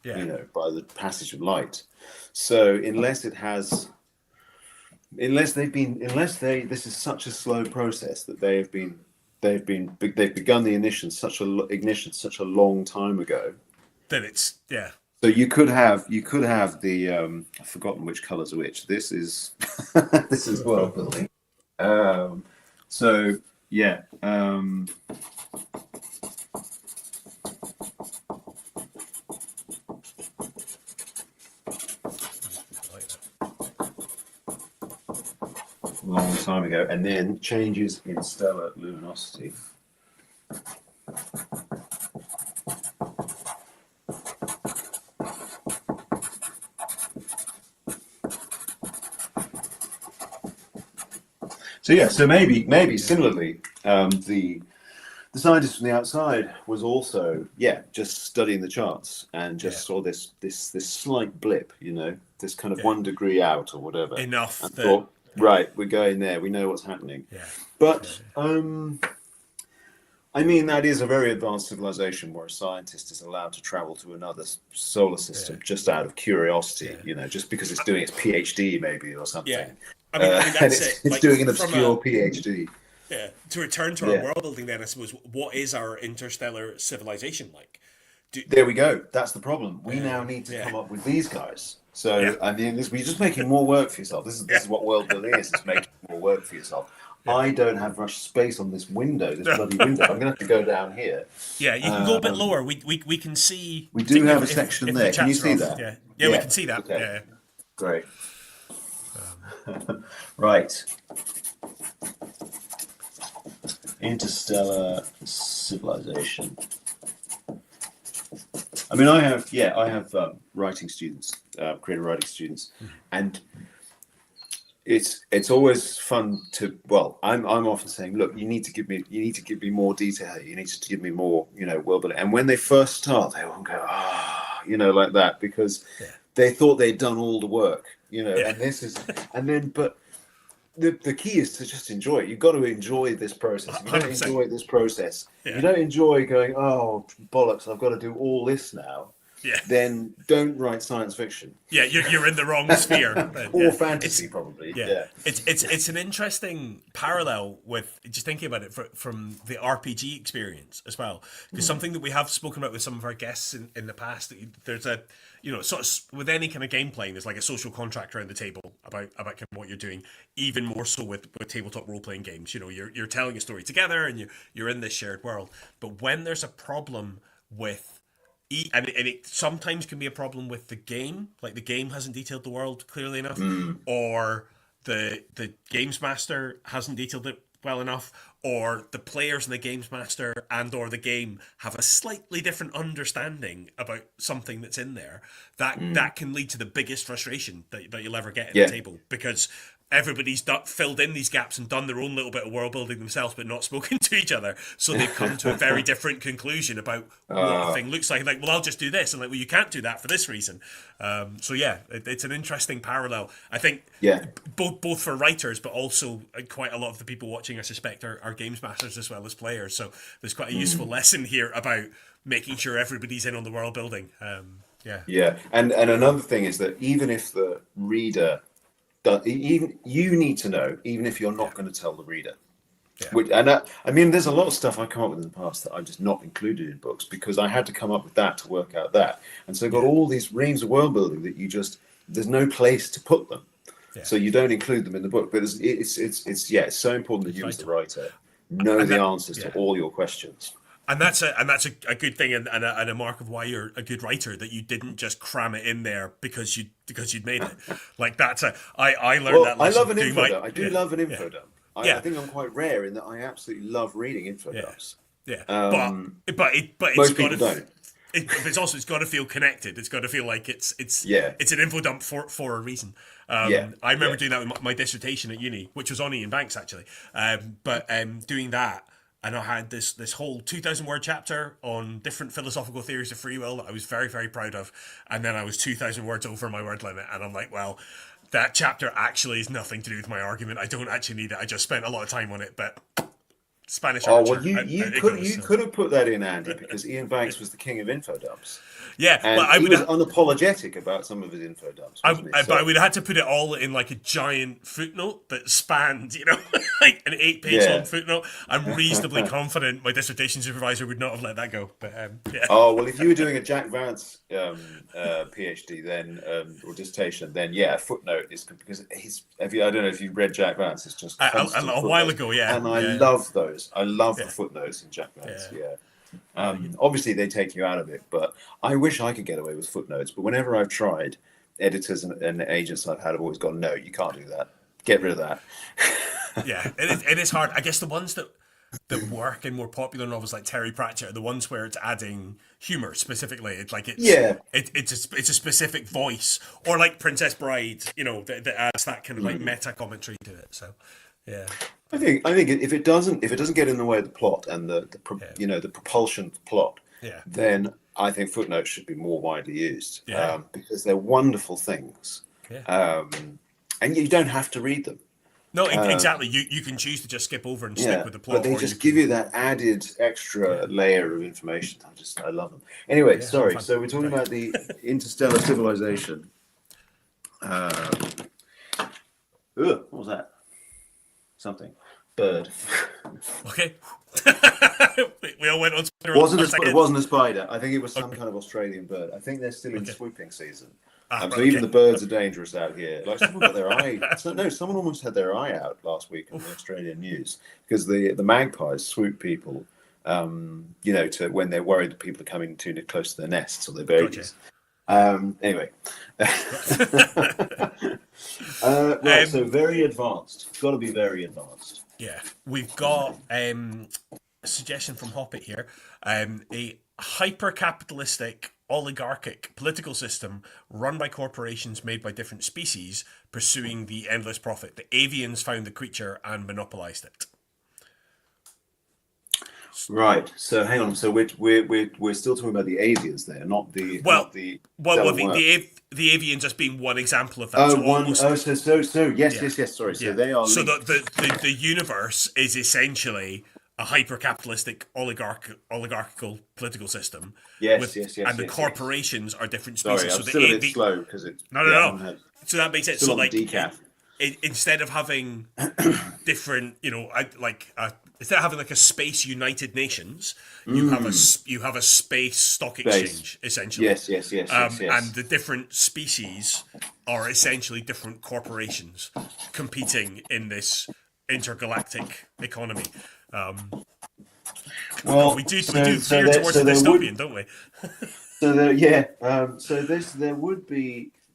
Yeah. by the passage of light. So unless this is such a slow process that they've begun the ignition such a long time ago that it's So you could have the I've forgotten which colours are which. This is this is world building. So yeah. Long time ago, and then changes in stellar luminosity. So yeah, so maybe similarly, the scientist from the outside was also just studying the charts and just saw this slight blip, this kind of 1 degree out or whatever. Enough and that thought, right, we're going there. We know what's happening. Yeah. But I mean, that is a very advanced civilization where a scientist is allowed to travel to another solar system just out of curiosity, just because it's doing its PhD maybe or something. Yeah. I mean that's it. It's doing an obscure PhD. Yeah. To return to our world building then, I suppose, what is our interstellar civilization like? There we go. That's the problem. We now need to come up with these guys. So I mean, we're just making more work for yourself. This is what world building is. It's making more work for yourself. I don't have much space on this window, this bloody window. I'm going to have to go down here. Yeah, you can go a bit lower. We can see. We do have a section there. Can you see that? Yeah, we can see that. Okay. Yeah. Great. Right. Interstellar civilization. I mean, I have writing students, creative writing students, and it's always fun to. Well, I'm often saying, look, you need to give me more detail. You need to give me more, world building. And when they first start, they all go, like that, because they thought they'd done all the work, but the key is to just enjoy it. You've got to enjoy this process. If you don't enjoy this process, you don't enjoy going, oh, bollocks, I've got to do all this now. Yeah. Then don't write science fiction. Yeah, you're in the wrong sphere. Or fantasy, probably. Yeah. It's an interesting parallel with just thinking about it from the RPG experience as well. Because something that we have spoken about with some of our guests in the past, there's a sort of with any kind of game playing, there's like a social contract around the table about kind of what you're doing. Even more so with tabletop role playing games. You're telling a story together and you're in this shared world. But when there's a problem with and it sometimes can be a problem with the game, like the game hasn't detailed the world clearly enough, or the games master hasn't detailed it well enough, or the players and the games master or the game have a slightly different understanding about something that's in there. That can lead to the biggest frustration that you'll ever get at the table, because everybody's filled in these gaps and done their own little bit of world building themselves, but not spoken to each other. So they've come to a very different conclusion about what a thing looks like. Like, well, I'll just do this, and like, well, you can't do that for this reason. So yeah, it's an interesting parallel. I think both for writers, but also quite a lot of the people watching, I suspect, are games masters as well as players. So there's quite a useful lesson here about making sure everybody's in on the world building. Yeah, and another thing is that even if the reader even you need to know, even if you're not going to tell the reader. I mean, there's a lot of stuff I come up with in the past that I've just not included in books because I had to come up with that to work out that. And so I've got all these reams of world building that there's no place to put them. So you don't include them in the book. But it's so important that you as the writer know the answers to all your questions. And that's a good thing and a mark of why you're a good writer, that you didn't just cram it in there because you'd made it. Like I learned that lesson. I love an info dump. I do love an info dump. I think I'm quite rare in that I absolutely love reading info dumps. Yeah, but most people don't. it's got to feel connected. It's got to feel like it's Yeah. it's an info dump for a reason. Yeah. I remember Yeah. doing that with my dissertation at uni, which was on Ian Banks actually. But doing that, and I had this whole 2,000 word chapter on different philosophical theories of free will that I was very, very proud of, and then I was 2,000 words over my word limit, and I'm like, well, that chapter actually has nothing to do with my argument. I don't actually need it. I just spent a lot of time on it, but Spanish Oh Archer. well, you could have put that in, Andy, because Ian Banks was the king of info dumps, Yeah, and but I he would was unapologetic about some of his info dumps, wasn't he? but I would have had to put it all in like a giant footnote that spanned, like an 8-page long footnote. I'm reasonably confident my dissertation supervisor would not have let that go. But yeah. Oh well, if you were doing a Jack Vance PhD then or dissertation, then yeah, a footnote is because I don't know if you read Jack Vance. It's just A while ago, yeah, and I love those. I love the footnotes in Jack Vance. Obviously they take you out of it, but I wish I could get away with footnotes. But whenever I've tried, editors and agents I've had have always gone, no, you can't do that. Get rid of that. Yeah, it is hard. I guess the ones that work in more popular novels like Terry Pratchett are the ones where it's adding humor specifically. It's a specific voice, or like Princess Bride, that adds that kind of like meta commentary to it. So yeah. I think if it doesn't get in the way of the plot and the propulsion of the plot, then I think footnotes should be more widely used because they're wonderful things, and you don't have to read them. No, exactly. You can choose to just skip over and stick with the plot, but they just give you that added extra layer of information. I love them. Anyway, sorry. So we're talking about the interstellar civilization. What was that? Something. Bird. Okay. We all went on. It wasn't a spider. I think it was some kind of Australian bird. I think they're still in swooping season. Even the birds are dangerous out here. Like someone got their eye. Someone almost had their eye out last week in the Australian news because the magpies swoop people. To when they're worried that people are coming too close to their nests or their babies. Anyway. So very advanced. It's got to be very advanced. Yeah, we've got a suggestion from Hoppit here. A hyper-capitalistic, oligarchic political system run by corporations made by different species pursuing the endless profit. The avians found the creature and monopolized it. Right. So hang on. So we're still talking about the avians there, not the the avian just being one example of that. Yes. Sorry. So they are. So the universe is essentially a hyper-capitalistic oligarchical political system. Yes. And the corporations are different species. Sorry, I'm still a bit slow because it's no. So that makes it so like decaf. Instead of having different, instead of having like a space United Nations, you have a space stock exchange essentially. Yes. And the different species are essentially different corporations competing in this intergalactic economy. We do veer towards the dystopian, don't we?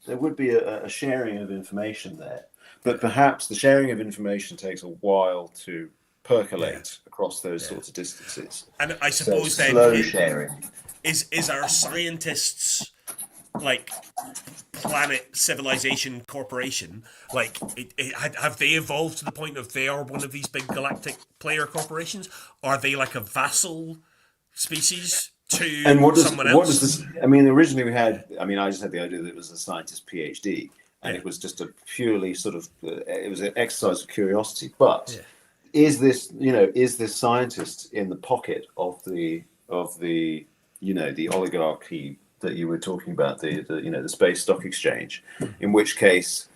There would be a sharing of information there. But perhaps the sharing of information takes a while to percolate across those sorts of distances. And I suppose slow sharing. Is our scientists like planet civilization corporation have they evolved to the point of they are one of these big galactic player corporations? Are they like a vassal species to someone else? What does this? I mean, originally I just had the idea that it was a scientist PhD. And it was just a purely sort of, it was an exercise of curiosity. But is this scientist in the pocket of the oligarchy that you were talking about, the space stock exchange? In which case,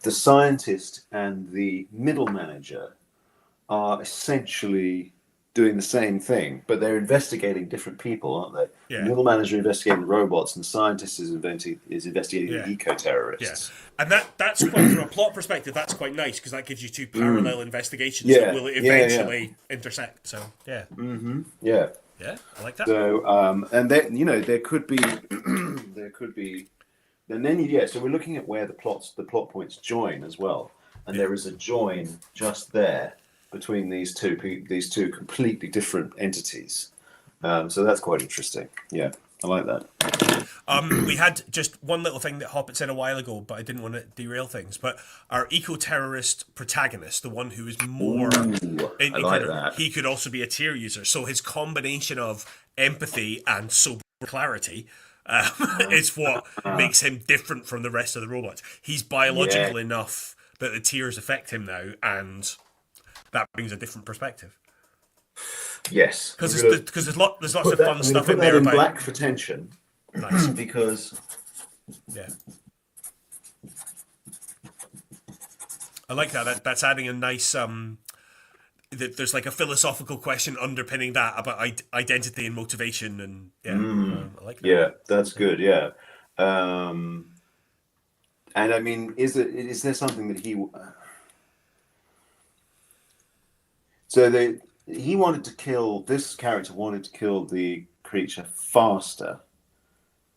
the scientist and the middle manager are essentially doing the same thing, but they're investigating different people, aren't they? Yeah. The middle manager investigating the robots, and the scientist is investigating the eco-terrorists. Yeah. And that's quite, from a plot perspective, that's quite nice because that gives you two parallel investigations that will eventually intersect. So yeah. Mm-hmm. Yeah. Yeah, I like that. So and then there could be, and then so we're looking at where the plot points join as well, and there is a join just there between these two completely different entities. So that's quite interesting. Yeah, I like that. We had just one little thing that Hoppet said a while ago, but I didn't want to derail things. But our eco-terrorist protagonist, the one who is more, I like that. he could also be a tier user. So his combination of empathy and sober clarity is what makes him different from the rest of the robots. He's biological enough that the tears affect him now, and that brings a different perspective. Yes, because there's lots of fun stuff in there about black for tension. Nice. Because I like that. That's adding a nice there's like a philosophical question underpinning that about identity and motivation, and I like that. Yeah, that's good. Yeah, and I mean, is there something that he? So he wanted to kill this character wanted to kill the creature faster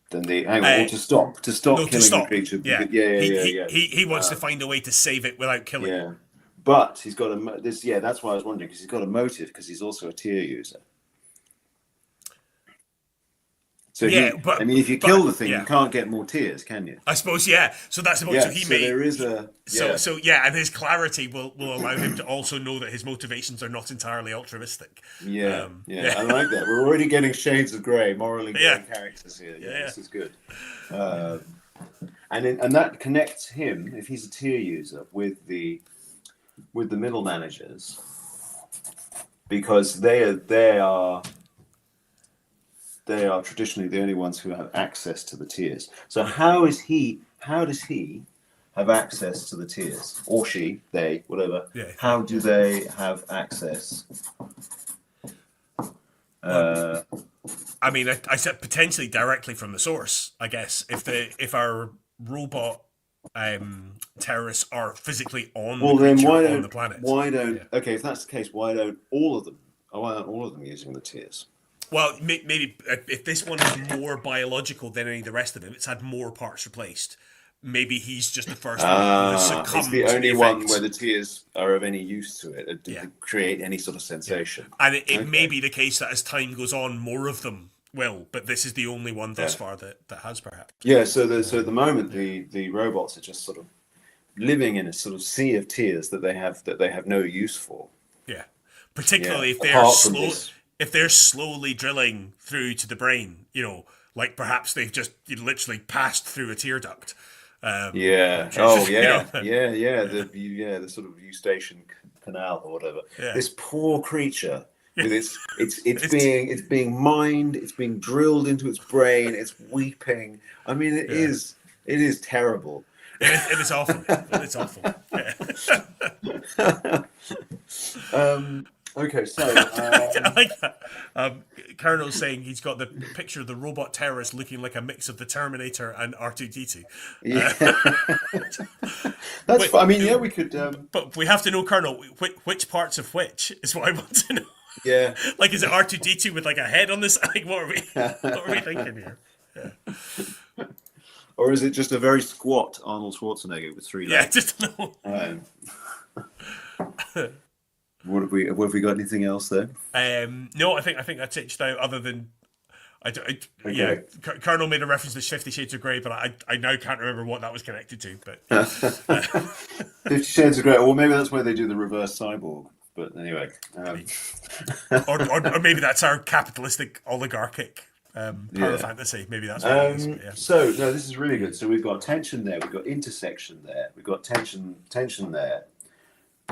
than or to stop killing the creature. Yeah, because, he wants to find a way to save it without killing. Yeah, but he's got that's why I was wondering, because he's got a motive, because he's also a tier user. So if you kill the thing, you can't get more tears, can you? I suppose, yeah. So that's about there is a and his clarity will allow him to also know that his motivations are not entirely altruistic. I like that. We're already getting shades of grey, morally grey characters here. This is good. And that connects him, if he's a tier user, with the middle managers, because they are traditionally the only ones who have access to the tiers. So how does he have access to the tiers? Or she, they, whatever. Yeah. How do they have access? I mean, I said potentially directly from the source, I guess. If our robot terrorists are physically on the planet. Okay, if that's the case, why aren't all of them using the tiers? Well, maybe if this one is more biological than any of the rest of them, it's had more parts replaced. Maybe he's just the first one who has succumbed. It's the only one where the tears are of any use to it, to create any sort of sensation. And it may be the case that as time goes on, more of them will, but this is the only one thus far that has, perhaps. Yeah, so at the moment, the robots are just sort of living in a sort of sea of tears that they have no use for. Yeah, particularly if they're slowly drilling through to the brain, like perhaps they've just literally passed through a tear duct. The sort of eustachian canal or whatever. Yeah. This poor creature with it's being mined, it's being drilled into its brain, it's weeping. I mean, it is terrible. It is awful. It's awful. Yeah. Okay, so I like that. Colonel's saying he's got the picture of the robot terrorist looking like a mix of the Terminator and R2-D2. That's. I mean, we could. But we have to know, Colonel, which parts of which is what I want to know. Yeah. Like, is it R2-D2 with like a head on this? Like, what are we thinking here? Yeah. Or is it just a very squat Arnold Schwarzenegger with 3 legs? Yeah, just no. What have we got? Anything else there? No, I think that's it. Just now, other than Colonel made a reference to 50 Shades of Grey, but I now can't remember what that was connected to. But 50 Shades of Grey, or maybe that's where they do the reverse cyborg. But anyway, or maybe that's our capitalistic oligarchic power fantasy. Maybe that's what it is. So no, this is really good. So we've got tension there, we've got intersection there, we've got tension there,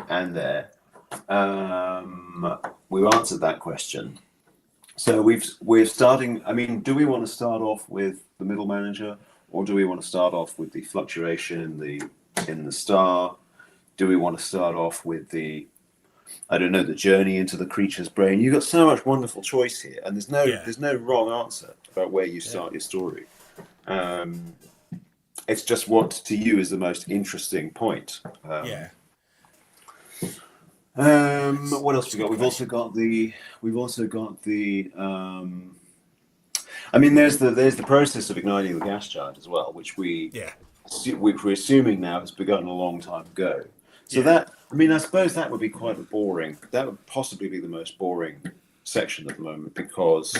and there. We've answered that question. So we're starting. I mean, do we want to start off with the middle manager, or do we want to start off with the fluctuation in the star? Do we want to start off with the journey into the creature's brain? You've got so much wonderful choice here, and there's no wrong answer about where you start your story. It's just what to you is the most interesting point. What else we got? We've also got the. I mean, there's the process of igniting the gas giant as well, which we're assuming now has begun a long time ago. So that, I mean, I suppose that would be quite boring. That would possibly be the most boring section at the moment, because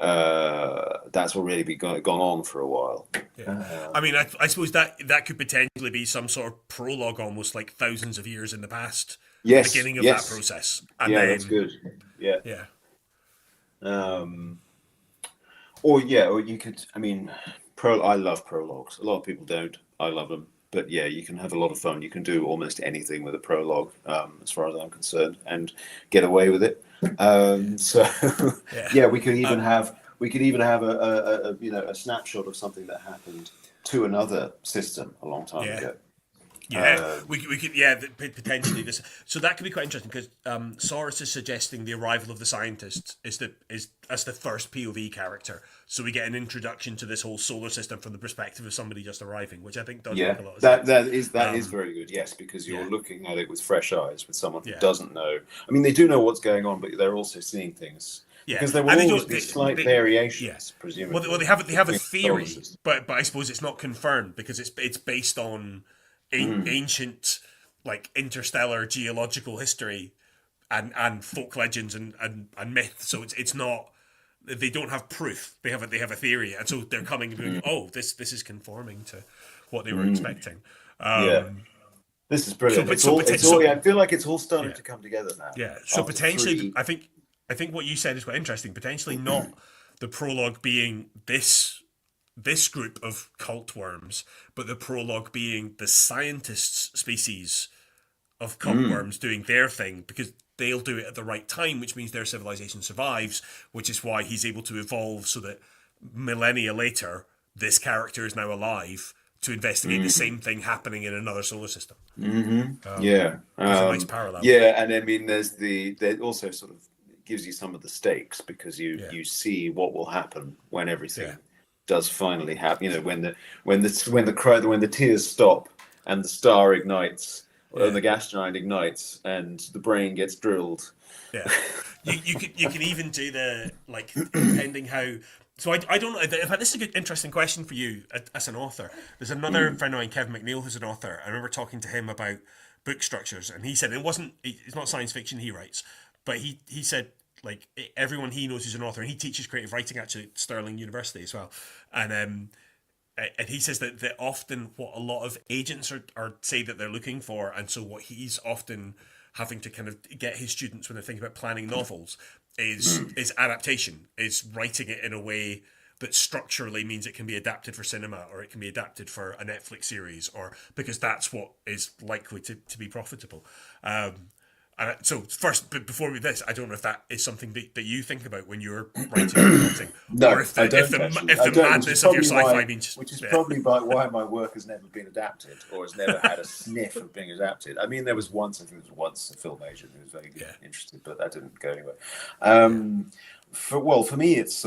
that's already gone on for a while. Yeah. I mean, I suppose that could potentially be some sort of prologue, almost like thousands of years in the past, the Yes, beginning of that yes, process, and yeah, that's then good. Yeah. yeah, Um, or yeah, or you could. I mean, I love prologues. A lot of people don't. I love them. But yeah, you can have a lot of fun. You can do almost anything with a prologue, as far as I'm concerned, and get away with it. So yeah. yeah, we could even have a snapshot of something that happened to another system a long time Yeah. ago. Yeah, we could yeah potentially this, so that could be quite interesting because Soros is suggesting the arrival of the scientists is as the first POV character, so we get an introduction to this whole solar system from the perspective of somebody just arriving, which I think does Yeah, make a lot of that sense. that is very good. Yes, because you're Yeah, looking at it with fresh eyes, with someone who yeah, doesn't know. I mean, they do know what's going on, but they're also seeing things yeah, because there will and they always don't be slight yeah. variations, Well, presumably, they have a between solar theory, systems. but I suppose it's not confirmed because it's based on ancient like interstellar geological history and folk legends and myth. So it's not, they don't have proof. They have a theory, and so they're coming and going, oh, this is conforming to what they were expecting. Yeah, Um, this is so brilliant. but It's so all. It's all. so Yeah, I feel like it's all starting yeah, to come together now. yeah. So After potentially, three. I think what you said is quite interesting. Potentially not the prologue being this group of cult worms, but the prologue being the scientists' species of cult worms doing their thing, because they'll do it at the right time, which means their civilization survives, which is why he's able to evolve so that millennia later, this character is now alive to investigate the same thing happening in another solar system. Yeah, There's a nice parallel. yeah, and I mean, there also sort of gives you some of the stakes because you Yeah. you see what will happen when Yeah. everything does finally happen. You know, when the tears stop and the star ignites, or Yeah. the gas giant ignites, and the brain gets drilled. Yeah, you can even do the like depending how. So I don't know. In fact, this is a good interesting question for you as an author. There's another friend of mine, Kevin McNeil, who's an author. I remember talking to him about book structures, and he said it's not science fiction he writes, but he said like everyone he knows who's an author, and he teaches creative writing actually at Stirling University as well, and he says that often what a lot of agents are say that they're looking for, and so what he's often having to kind of get his students when they're thinking about planning novels is adaptation, is writing it in a way that structurally means it can be adapted for cinema or it can be adapted for a Netflix series, or because that's what is likely to be profitable. So first, but before we do this, I don't know if that is something that you think about when you're writing or writing, or No, I don't actually. if I the don't, madness of your sci-fi means which is yeah. probably why my work has never been adapted or has never had a sniff of being adapted. I mean, I think there was once a film agent who was very interested, but that didn't go anywhere. For me, it's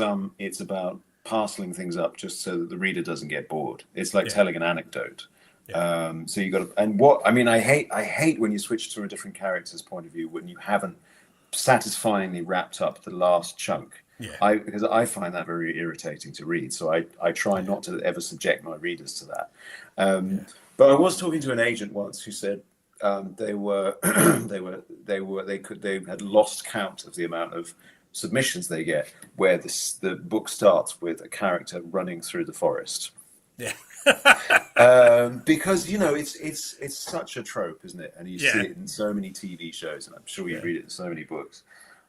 about parceling things up just so that the reader doesn't get bored. It's like telling an anecdote. So you got to, and what I mean, I hate when you switch to a different character's point of view when you haven't satisfyingly wrapped up the last chunk. Because I find that very irritating to read. So I try not to ever subject my readers to that. But I was talking to an agent once who said they had lost count of the amount of submissions they get where the book starts with a character running through the forest. Yeah. Because it's such a trope, isn't it? And you see it in so many TV shows, and I'm sure you read it in so many books.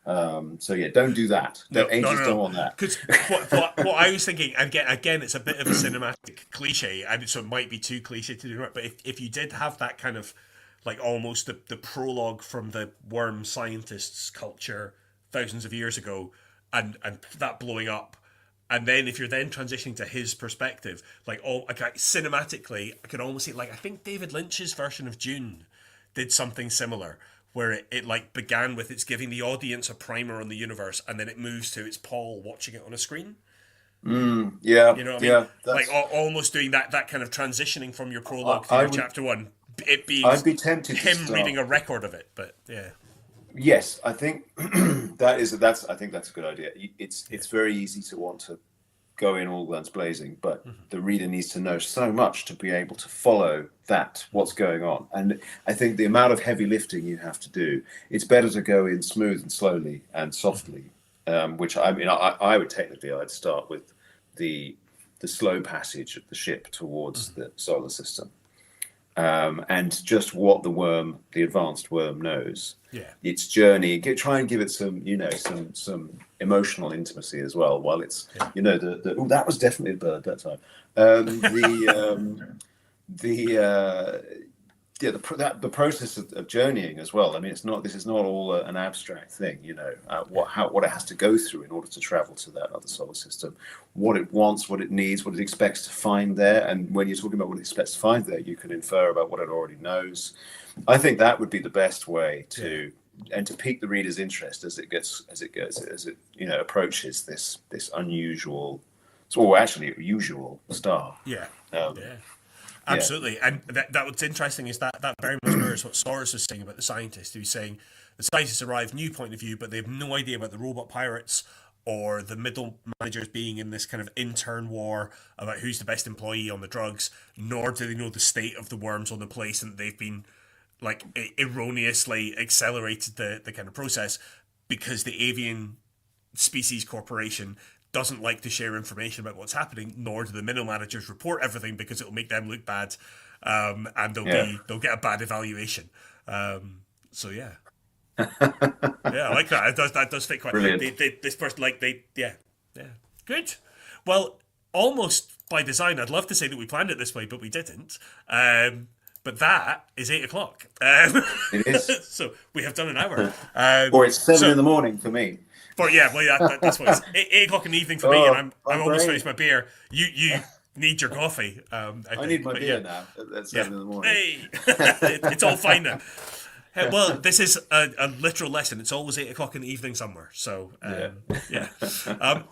So yeah, don't do that. Agents don't want that. Because what I was thinking, again, it's a bit of a cinematic cliche, and so it might be too cliche to do it. But if you did have that kind of like almost the prologue from the worm scientists culture thousands of years ago, and that blowing up. And then if you're then transitioning to his perspective, cinematically, I could almost see I think David Lynch's version of Dune did something similar, where it like began with it's giving the audience a primer on the universe, and then it moves to it's Paul watching it on a screen. Yeah, you know what I yeah, mean? Like almost doing that kind of transitioning from your prologue through your chapter one, it being I'd be tempted him to start reading a record of it, but yeah. Yes, I think that's a good idea. It's very easy to want to go in all guns blazing, but the reader needs to know so much to be able to follow what's going on. And I think the amount of heavy lifting you have to do, it's better to go in smooth and slowly and softly which I mean, I would technically I'd start with the slow passage of the ship towards the solar system, and just what the advanced worm knows. Yeah. Its journey. Try and give it some, some emotional intimacy as well. While it's, that was definitely a bird that time. The process of journeying as well. I mean, this is not all an abstract thing, what it has to go through in order to travel to that other solar system, what it wants, what it needs, what it expects to find there. And when you're talking about what it expects to find there, you can infer about what it already knows. I think that would be the best way to pique the reader's interest as it approaches this unusual, or actually usual star. Absolutely. And that what's interesting is that very much mirrors what Soros was saying about the scientist. He was saying the scientists arrive, new point of view, but they have no idea about the robot pirates or the middle managers being in this kind of intern war about who's the best employee on the drugs, nor do they know the state of the worms on the place, and they've been like erroneously accelerated the kind of process because the avian species corporation doesn't like to share information about what's happening, nor do the middle managers report everything because it'll make them look bad, and they'll get a bad evaluation. So yeah, I like that. That does fit quite. This person, good. Well, almost by design. I'd love to say that we planned it this way, but we didn't. But that is 8 o'clock. It is. So we have done an hour. Or it's 7 in the morning for me. But that's what it's 8 o'clock in the evening for me, and I'm almost finished my beer. You need your coffee. I need my beer now at 7 in the morning. Hey, it's all fine now. Well, this is a literal lesson. It's always 8 o'clock in the evening somewhere. So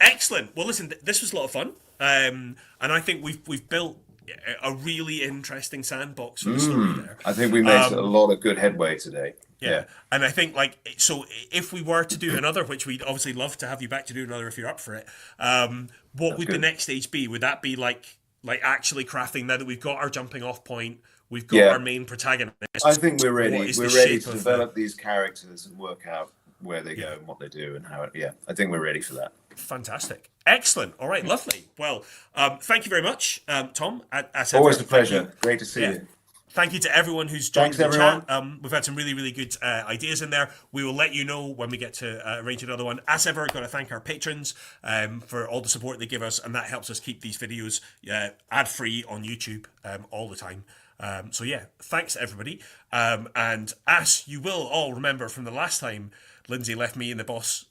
excellent. Well, listen, this was a lot of fun, and I think we've built a really interesting sandbox for the story there. I think we made a lot of good headway today. Yeah. And I think so if we were to do another, which we'd obviously love to have you back to do another if you're up for it, what would the next stage be? Would that be like actually crafting, now that we've got our jumping off point, we've got our main protagonist? I think we're ready. We're ready to develop these characters and work out where they go and what they do and how I think we're ready for that. Fantastic. Excellent. All right, lovely. Well, thank you very much, Tom. Always a pleasure. Great to see you. Thank you to everyone who's joined the everyone. chat. We've had some really, really good ideas in there. We will let you know when we get to arrange another one. As ever, I've got to thank our patrons for all the support they give us, and that helps us keep these videos ad-free on YouTube all the time. Thanks everybody. And as you will all remember from the last time Lindsay left me in the boss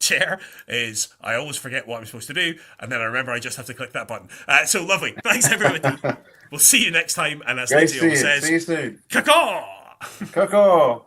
chair, is I always forget what I'm supposed to do, and then I remember I just have to click that button. So lovely. Thanks everybody. We'll see you next time, and as Lindsay always says, see you soon. Caw-caw! Caw-caw!